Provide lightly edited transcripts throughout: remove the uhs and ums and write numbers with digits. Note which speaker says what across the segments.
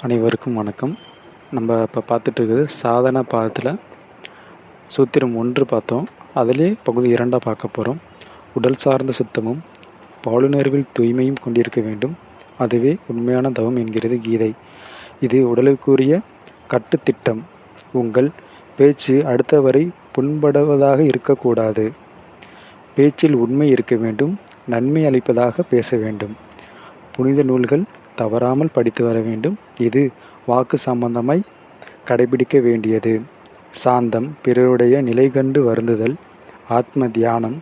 Speaker 1: அனைவருக்கும் வணக்கம். நம்ம இப்போ பார்த்துட்டு இருக்கிறது சாதன பாதத்தில் சூத்திரம் 1 பார்த்தோம். அதிலே பகுதி 2 பார்க்க போகிறோம். உடல் சார்ந்த சுத்தமும் பாலுணர்வில் தூய்மையும் கொண்டிருக்க வேண்டும். அதுவே உண்மையான தவம் என்கிறது கீதை. இது உடலுக்குரிய கட்டுத்திட்டம். உங்கள் பேச்சு அடுத்தவரை புண்படுவதாக இருக்கக்கூடாது. பேச்சில் உண்மை இருக்க வேண்டும். நன்மை அளிப்பதாக பேச வேண்டும். புனித நூல்கள் தவறாமல் படித்து வர வேண்டும். இது வாக்கு சம்பந்தமாய் கடைபிடிக்க வேண்டியது. சாந்தம், பிறருடைய நிலை கண்டு வருந்துதல், ஆத்ம தியானம்,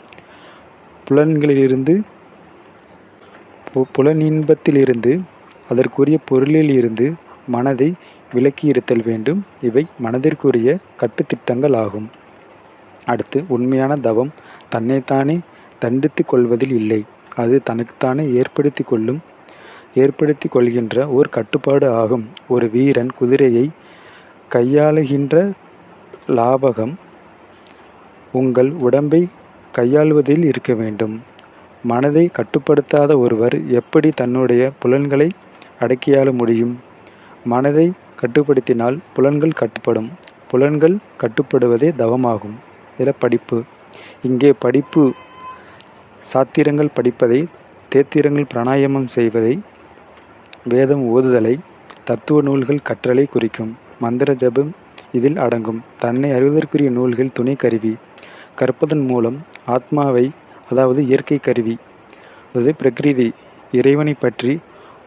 Speaker 1: புலனின்பத்திலிருந்து அதற்குரிய பொருளில் இருந்து மனதை விலக்கி இருத்தல் வேண்டும். இவை மனதிற்குரிய கட்டுத்திட்டங்கள் ஆகும். அடுத்து, உண்மையான தவம் தன்னைத்தானே தண்டித்து கொள்வதில் இல்லை. அது தனக்குத்தானே ஏற்படுத்தி கொள்கின்ற ஓர் கட்டுப்பாடு ஆகும். ஒரு வீரன் குதிரையை கையாளுகின்ற லாபகம் உங்கள் உடம்பை கையாளுவதில் இருக்க வேண்டும். மனதை கட்டுப்படுத்தாத ஒருவர் எப்படி தன்னுடைய புலன்களை அடக்கியாள முடியும்? மனதை கட்டுப்படுத்தினால் புலன்கள் கட்டுப்படும். புலன்கள் கட்டுப்படுவதே தவமாகும். இதில் படிப்பு. இங்கே படிப்பு சாத்திரங்கள் படிப்பதை, தேத்திரங்கள் பிராணாயாமம் செய்வதை, வேதம் ஓதுதலை, தத்துவ நூல்கள் கற்றலை குறிக்கும். மந்திர ஜபம் இதில் அடங்கும். தன்னை அறிவதற்குரிய நூல்கள் துணை கருவி. கற்பதன் மூலம் ஆத்மாவை, அதாவது இயற்கை கருவி, அதாவது பிரகிருதி, இறைவனை பற்றி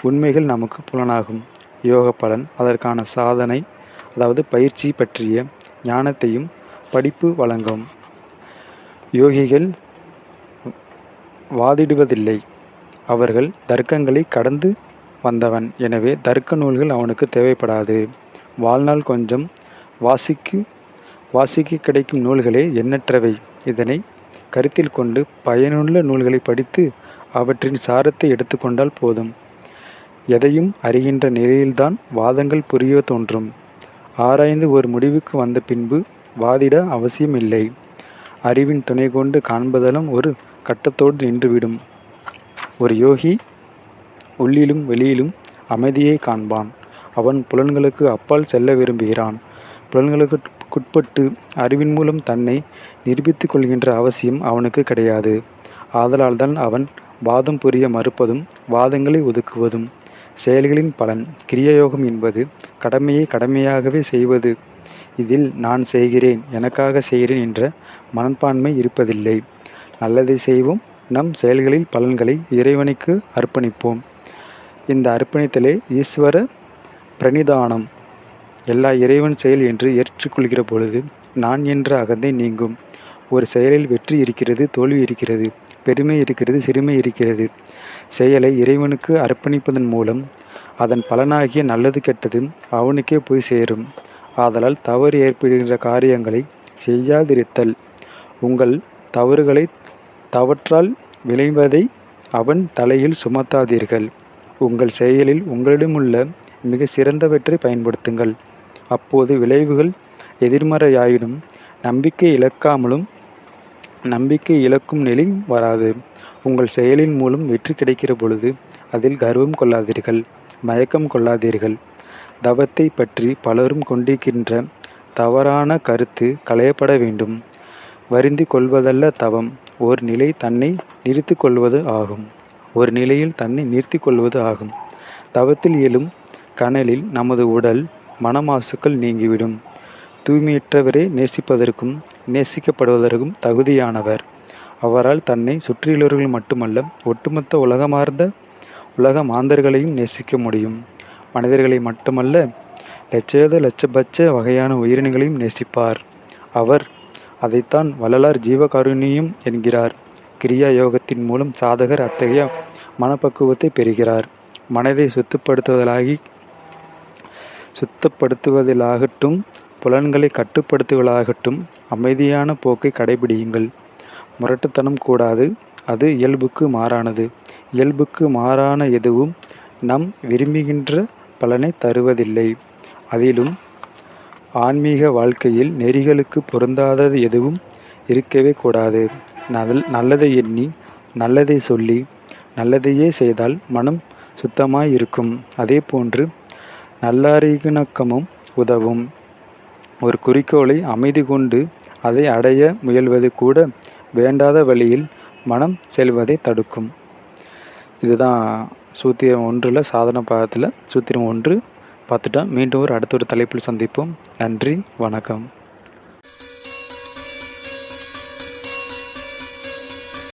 Speaker 1: உண்மைகள் நமக்கு புலனாகும். யோக பலன், அதற்கான சாதனை, அதாவது பயிற்சி பற்றிய ஞானத்தையும் படிப்பு வழங்கும். யோகிகள் வாதிடுவதில்லை. அவர்கள் தர்க்கங்களை கடந்து வந்தவன். எனவே தர்க்க நூல்கள் அவனுக்கு தேவைப்படாது. வாழ்நாள் கொஞ்சம் வாசிக்கு கிடைக்கும் நூல்களே எண்ணற்றவை. இதனை கருத்தில் கொண்டு பயனுள்ள நூல்களை படித்து அவற்றின் சாரத்தை எடுத்துக்கொண்டால் போதும். எதையும் அறிகின்ற நிலையில்தான் வாதங்கள் புரிய தோன்றும். ஆராய்ந்து ஒரு முடிவுக்கு வந்த பின்பு வாதிட அவசியம் இல்லை. அறிவின் துணை கொண்டு காண்பதெல்லாம் ஒரு கட்டத்தோடு நின்றுவிடும். ஒரு யோகி உள்ளிலும் வெளியிலும் அமைதியை காண்பான். அவன் புலன்களுக்கு அப்பால் செல்ல விரும்புகிறான். புலன்களுக்குட்பட்டு அறிவின் மூலம் தன்னை நிரூபித்துக் கொள்கின்ற அவசியம் அவனுக்கு கிடையாது. ஆதலால்தான் அவன் வாதம் புரிய மறுப்பதும் வாதங்களை ஒதுக்குவதும். செயல்களின் பலன். கிரியாயோகம் என்பது கடமையை கடமையாகவே செய்வது. இதில் நான் செய்கிறேன், எனக்காக செய்கிறேன் என்ற மனப்பான்மை இருப்பதில்லை. நல்லதை செய்வோம். நம் செயல்களில் பலன்களை இறைவனுக்கு அர்ப்பணிப்போம். இந்த அர்ப்பணித்தலே ஈஸ்வர பிரணிதானம். எல்லா இறைவன் செயல் என்று ஏற்றுக்கொள்கிற பொழுது நான் என்ற அகந்தை நீங்கும். ஒரு செயலில் வெற்றி இருக்கிறது, தோல்வி இருக்கிறது, பெருமை இருக்கிறது, சிறுமை இருக்கிறது. செயலை இறைவனுக்கு அர்ப்பணிப்பதன் மூலம் அதன் பலனாகிய நல்லது கெட்டது அவனுக்கே போய் சேரும். ஆதலால் தவறு ஏற்படுகின்ற காரியங்களை செய்யாதிருத்தல். உங்கள் தவறுகளை தவற்றால் விளைவதை அவன் தலையில் சுமத்தாதீர்கள். உங்கள் செயலில் உங்களிடமுள்ள மிக சிறந்தவற்றை பயன்படுத்துங்கள். அப்போது விளைவுகள் எதிர்மறையாயினும் நம்பிக்கை இழக்கும் நிலை வராது. உங்கள் செயலின் மூலம் வெற்றி கிடைக்கிற பொழுது அதில் கர்வம் கொள்ளாதீர்கள், மயக்கம் கொள்ளாதீர்கள். தவத்தை பற்றி பலரும் கொண்டிருக்கின்ற தவறான கருத்து களையப்பட வேண்டும். வருந்தி கொள்வதல்ல தவம், ஒரு நிலை தன்னை நிறுத்தி கொள்வது ஆகும். ஒரு நிலையில் தன்னை நிறுத்தி கொள்வது ஆகும். தவத்தில் எழும் கனலில் நமது உடல் மனமாசுக்கள் நீங்கிவிடும். தூய்மையற்றவரே நேசிப்பதற்கும் நேசிக்கப்படுவதற்கும் தகுதியானவர். அவரால் தன்னை சுற்றியுள்ளவர்கள் மட்டுமல்ல, ஒட்டுமொத்த உலக மாந்தர்களையும் நேசிக்க முடியும். மனிதர்களை மட்டுமல்ல, லட்சபட்ச வகையான உயிரினங்களையும் நேசிப்பார் அவர். அதைத்தான் வள்ளலார் ஜீவகாருண்யம் என்கிறார். கிரியா யோகத்தின் மூலம் சாதகர் அத்தகைய மனப்பக்குவத்தை பெறுகிறார். மனதை சுத்தப்படுத்துவதிலாகட்டும், புலன்களை கட்டுப்படுத்துவதாகட்டும், அமைதியான போக்கை கடைபிடியுங்கள். முரட்டுத்தனம் கூடாது. அது இயல்புக்கு மாறானது. இயல்புக்கு மாறான எதுவும் நம் விரும்புகின்ற பலனை தருவதில்லை. அதிலும் ஆன்மீக வாழ்க்கையில் நெறிகளுக்கு பொருந்தாதது எதுவும் இருக்கவே கூடாது. நல்லதை எண்ணி, நல்லதை சொல்லி, நல்லதையே செய்தால் மனம் சுத்தமாய் இருக்கும். அதே போன்று நல்லிணக்கமும் உதவும். ஒரு குறிக்கோளை அமைதி கொண்டு அதை அடைய முயல்வது கூட வேண்டாத வழியில் மனம் செல்வதை தடுக்கும். இதுதான் சூத்திரம் 1ல் சாதன பாகத்தில் சூத்திரம் 1 பார்த்துட்டோம். மீண்டும் அடுத்த ஒரு தலைப்பில் சந்திப்போம். நன்றி, வணக்கம்.